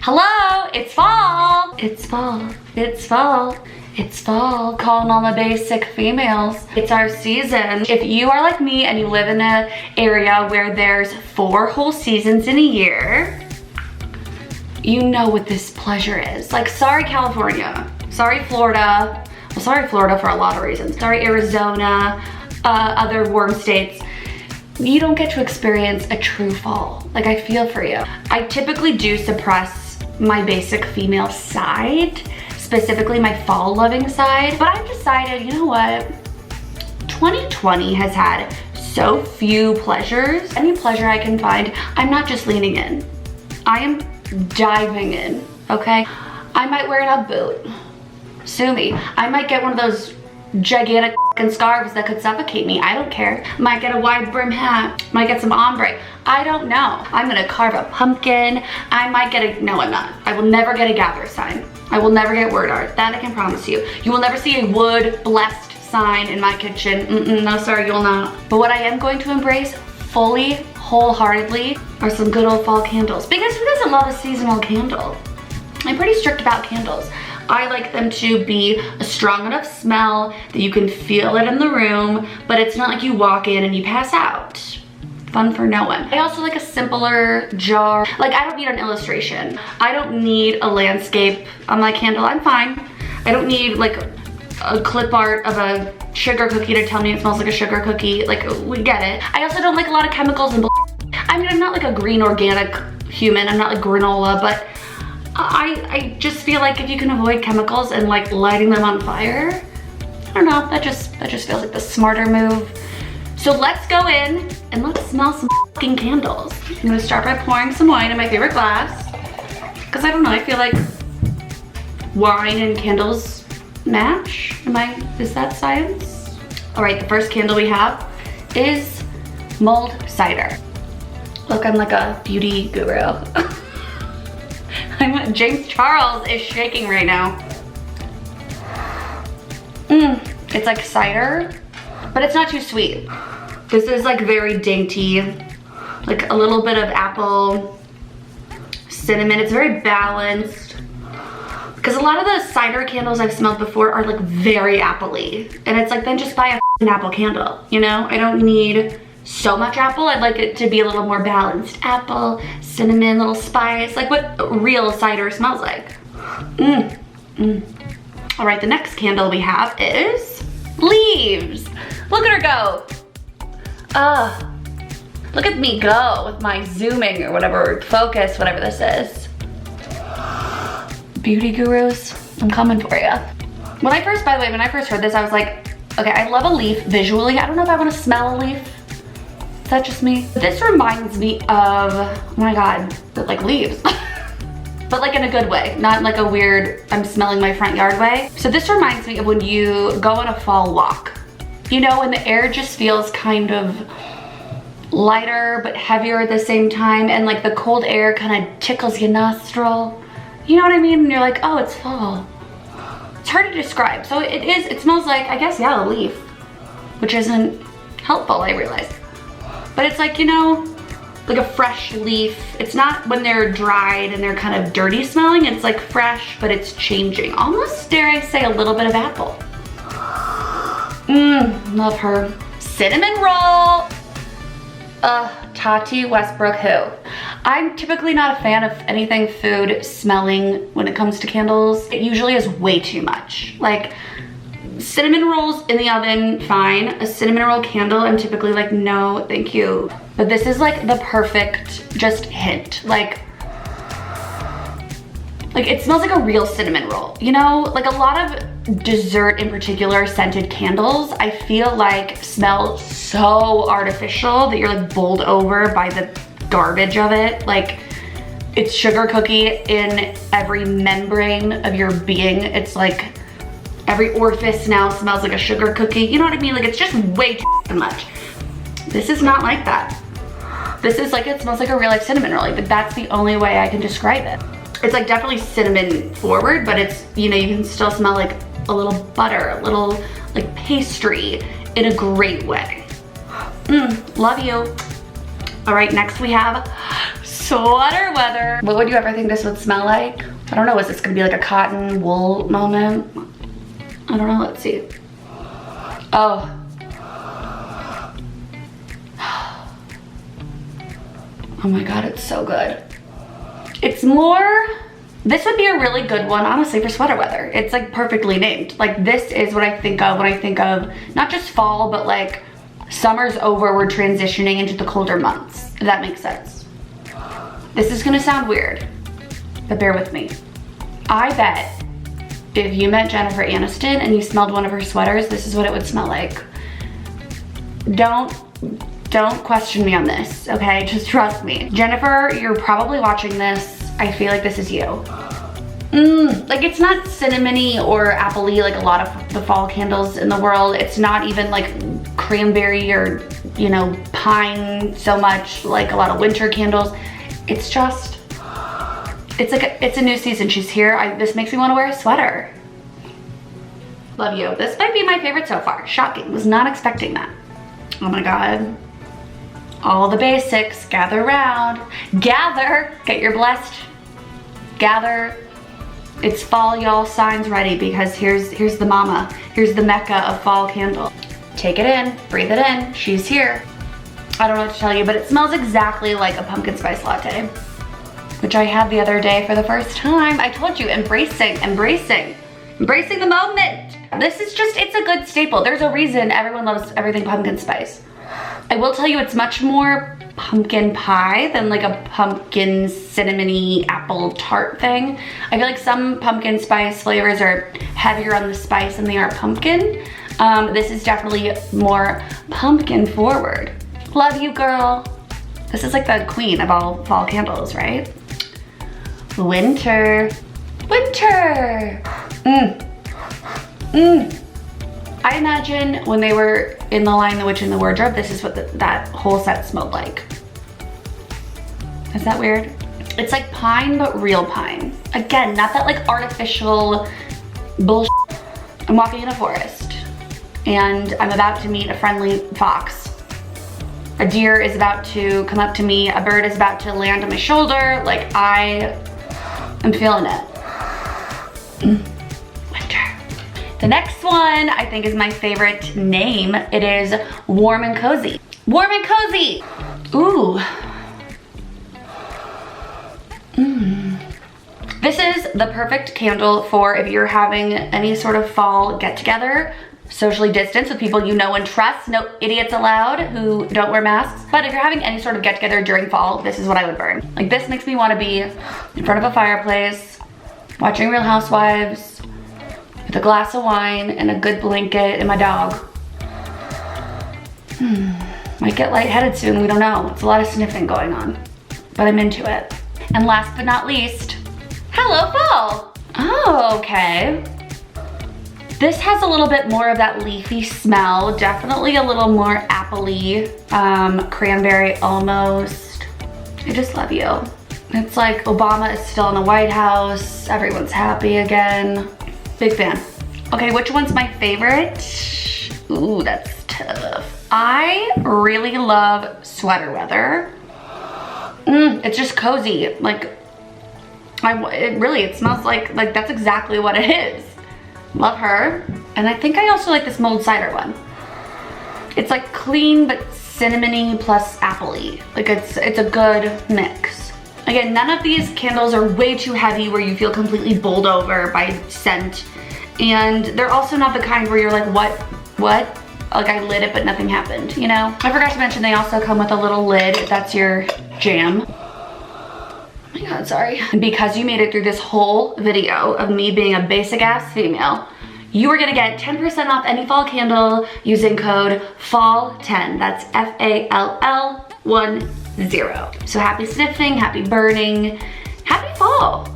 Hello, it's fall. It's fall, it's fall. It's fall, calling all the basic females. It's our season. If you are like me and you live in an area where there's 4 whole seasons in a year, you know what this pleasure is. Like, sorry California, sorry Florida. Well, sorry Florida for a lot of reasons. Sorry Arizona, other warm states. You don't get to experience a true fall. Like, I feel for you. I typically do suppress my basic female side, specifically my fall loving side, but I've decided, you know what? 2020 has had so few pleasures. Any pleasure I can find, I'm not just leaning in. I am diving in, okay? I might wear a boot. Sue me. I might get one of those gigantic scarves that could suffocate me. I don't care. Might get a wide brim hat. Might get some ombre. I don't know. I'm gonna carve a pumpkin. I might get a, no I'm not. I will never get a gather sign. I will never get word art. That I can promise you. You will never see a wood blessed sign in my kitchen. No sir, you will not. But what I am going to embrace fully, wholeheartedly, are some good old fall candles. Because who doesn't love a seasonal candle? I'm pretty strict about candles. I like them to be a strong enough smell that you can feel it in the room, but it's not like you walk in and you pass out. Fun for no one. I also like a simpler jar. Like, I don't need an illustration. I don't need a landscape on my candle. I'm fine. I don't need like a clip art of a sugar cookie to tell me it smells like a sugar cookie. Like, we get it. I also don't like a lot of chemicals and I mean, I'm not like a green organic human. I'm not like granola, but I just feel like if you can avoid chemicals and like lighting them on fire, I don't know, that just feels like the smarter move. So let's go in and let's smell some fucking candles. I'm gonna start by pouring some wine in my favorite glass, because I don't know, I feel like wine and candles match. Is that science? All right, the first candle we have is mulled cider. Look, I'm like a beauty guru. James Charles is shaking right now. It's like cider, but it's not too sweet. This is like very dainty, like a little bit of apple, cinnamon. It's very balanced. Because a lot of the cider candles I've smelled before are like very apple-y. And it's like, then just buy an apple candle, you know? I don't need so much apple. I'd like it to be a little more balanced. Apple, cinnamon, little spice, like what real cider smells like. All right, the next candle we have is leaves. Look at her go. Look at me go with my zooming or whatever, focus, whatever this is. Beauty gurus, I'm coming for you. By the way, when I first heard this, I was like, okay, I love a leaf visually. I don't know if I want to smell a leaf. Is that just me? This reminds me of, oh my God, like leaves. But like in a good way, not like a weird, I'm smelling my front yard way. So this reminds me of when you go on a fall walk. You know, when the air just feels kind of lighter but heavier at the same time, and like the cold air kind of tickles your nostril. You know what I mean? And you're like, oh, it's fall. It's hard to describe. So it smells like, I guess, yeah, a leaf, which isn't helpful, I realize. But it's like, you know, like a fresh leaf. It's not when they're dried and they're kind of dirty smelling. It's like fresh, but it's changing. Almost, dare I say, a little bit of apple. Love her. Cinnamon roll. Tati Westbrook who? I'm typically not a fan of anything food smelling when it comes to candles. It usually is way too much. Like, cinnamon rolls in the oven, fine. A cinnamon roll candle, I'm typically like, no, thank you. But this is like the perfect just hint. Like it smells like a real cinnamon roll. You know, like a lot of dessert in particular scented candles, I feel like smell so artificial that you're like bowled over by the garbage of it. Like, it's sugar cookie in every membrane of your being. It's like, every orifice now smells like a sugar cookie. You know what I mean? Like, it's just way too much. This is not like that. This is like, it smells like a real life cinnamon roll. Like, that's the only way I can describe it. It's like definitely cinnamon forward, but it's, you know, you can still smell like a little butter, a little like pastry in a great way. Love you. All right, next we have Sweater weather. What would you ever think this would smell like? I don't know, is this gonna be like a cotton wool moment? I don't know, let's see. Oh. Oh my God, it's so good. It's more, this would be a really good one, honestly, for sweater weather. It's like perfectly named. Like this is what I think of when I think of not just fall, but like summer's over, we're transitioning into the colder months, if that makes sense. This is gonna sound weird, but bear with me. I bet if you met Jennifer Aniston and you smelled one of her sweaters, this is what it would smell like. Don't question me on this, okay? Just trust me. Jennifer, you're probably watching this. I feel like this is you. Like it's not cinnamony or apple-y like a lot of the fall candles in the world. It's not even like cranberry or, you know, pine so much like a lot of winter candles. It's just, it's a new season. She's here. This makes me want to wear a sweater. Love you. This might be my favorite so far. Shocking. Was not expecting that. Oh my God. All the basics. Gather round. Gather. Get your blessed. Gather. It's fall, y'all. Signs ready, because here's the mama. Here's the mecca of fall candle. Take it in. Breathe it in. She's here. I don't know what to tell you, but it smells exactly like a pumpkin spice latte, which I had the other day for the first time. I told you, embracing the moment. This is just, it's a good staple. There's a reason everyone loves everything pumpkin spice. I will tell you, it's much more pumpkin pie than like a pumpkin cinnamony apple tart thing. I feel like some pumpkin spice flavors are heavier on the spice than they are pumpkin. This is definitely more pumpkin forward. Love you, girl. This is like the queen of all fall candles, right? Winter. Winter. I imagine when they were in The Lion, the Witch, and the Wardrobe, this is what that whole set smelled like. Is that weird? It's like pine, but real pine. Again, not that like artificial bullshit. I'm walking in a forest and I'm about to meet a friendly fox. A deer is about to come up to me. A bird is about to land on my shoulder. Like I am feeling it. The next one I think is my favorite name. It is Warm and Cozy. Warm and Cozy. Ooh. This is the perfect candle for if you're having any sort of fall get together, socially distanced with people you know and trust. No idiots allowed who don't wear masks. But if you're having any sort of get together during fall, this is what I would burn. Like this makes me want to be in front of a fireplace, watching Real Housewives, with a glass of wine and a good blanket and my dog. Might get lightheaded soon, we don't know. It's a lot of sniffing going on, but I'm into it. And last but not least, hello fall. Oh, okay. This has a little bit more of that leafy smell, definitely a little more apple-y, cranberry almost. I just love you. It's like Obama is still in the White House, everyone's happy again. Big fan. Okay, which one's my favorite? Ooh, that's tough. I really love sweater weather. It's just cozy. Like, it smells like that's exactly what it is. Love her. And I think I also like this mulled cider one. It's like clean but cinnamony plus apple-y. Like it's a good mix. Again, none of these candles are way too heavy where you feel completely bowled over by scent. And they're also not the kind where you're like, what? Like I lit it but nothing happened, you know? I forgot to mention they also come with a little lid if that's your jam. Oh my God, sorry. And because you made it through this whole video of me being a basic ass female, you are gonna get 10% off any fall candle using code FALL10. That's FALL10. So happy sniffing, happy burning, happy fall.